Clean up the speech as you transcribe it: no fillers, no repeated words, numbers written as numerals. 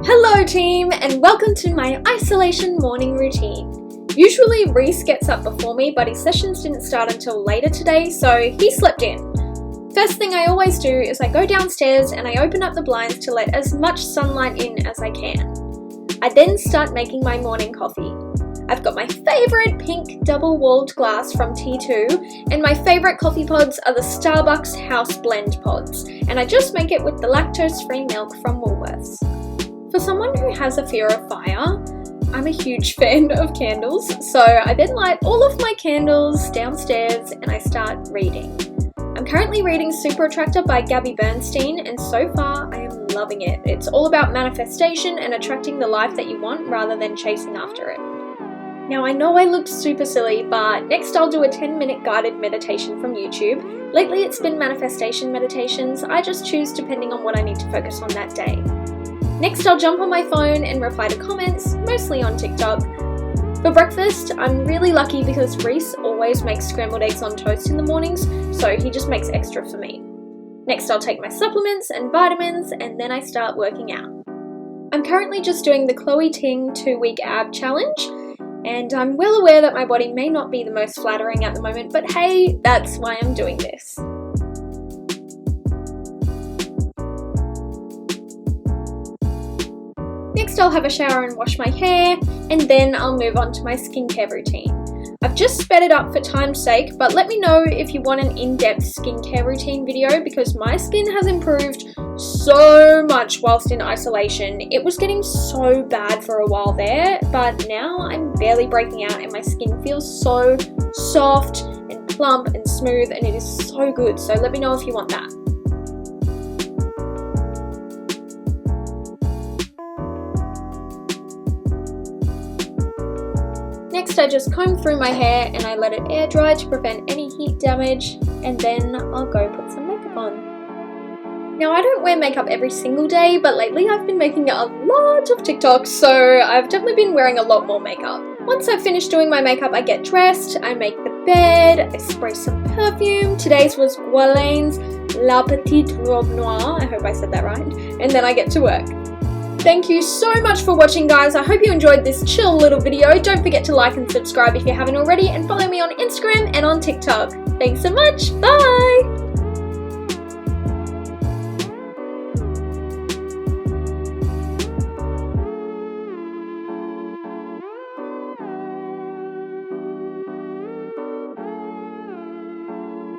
Hello team, and welcome to my isolation morning routine. Usually Reese gets up before me, but his sessions didn't start until later today, so he slept in. First thing I always do is I go downstairs and I open up the blinds to let as much sunlight in as I can. I then start making my morning coffee. I've got my favourite pink double-walled glass from T2, and my favourite coffee pods are the Starbucks House Blend pods, and I just make it with the lactose-free milk from Woolworths. For someone who has a fear of fire, I'm a huge fan of candles, so I then light all of my candles downstairs and I start reading. I'm currently reading Super Attractor by Gabby Bernstein, and so far I am loving it. It's all about manifestation and attracting the life that you want rather than chasing after it. Now I know I looked super silly, but next I'll do a 10-minute guided meditation from YouTube. Lately it's been manifestation meditations. I just choose depending on what I need to focus on that day. Next I'll jump on my phone and reply to comments, mostly on TikTok. For breakfast, I'm really lucky because Reese always makes scrambled eggs on toast in the mornings, so he just makes extra for me. Next I'll take my supplements and vitamins, and then I start working out. I'm currently just doing the Chloe Ting 2-week ab challenge, and I'm well aware that my body may not be the most flattering at the moment, but hey, that's why I'm doing this. Next I'll have a shower and wash my hair, and then I'll move on to my skincare routine. I've just sped it up for time's sake, but let me know if you want an in-depth skincare routine video because my skin has improved so much whilst in isolation. It was getting so bad for a while there, but now I'm barely breaking out and my skin feels so soft and plump and smooth, and it is so good, so let me know if you want that. Next I just comb through my hair and I let it air dry to prevent any heat damage, and then I'll go put some makeup on. Now I don't wear makeup every single day, but lately I've been making a lot of TikToks, so I've definitely been wearing a lot more makeup. Once I've finished doing my makeup, I get dressed, I make the bed, I spray some perfume. Today's was Guerlain's La Petite Robe Noire, I hope I said that right, and then I get to work. Thank you so much for watching, guys. I hope you enjoyed this chill little video. Don't forget to like and subscribe if you haven't already, and follow me on Instagram and on TikTok. Thanks so much. Bye!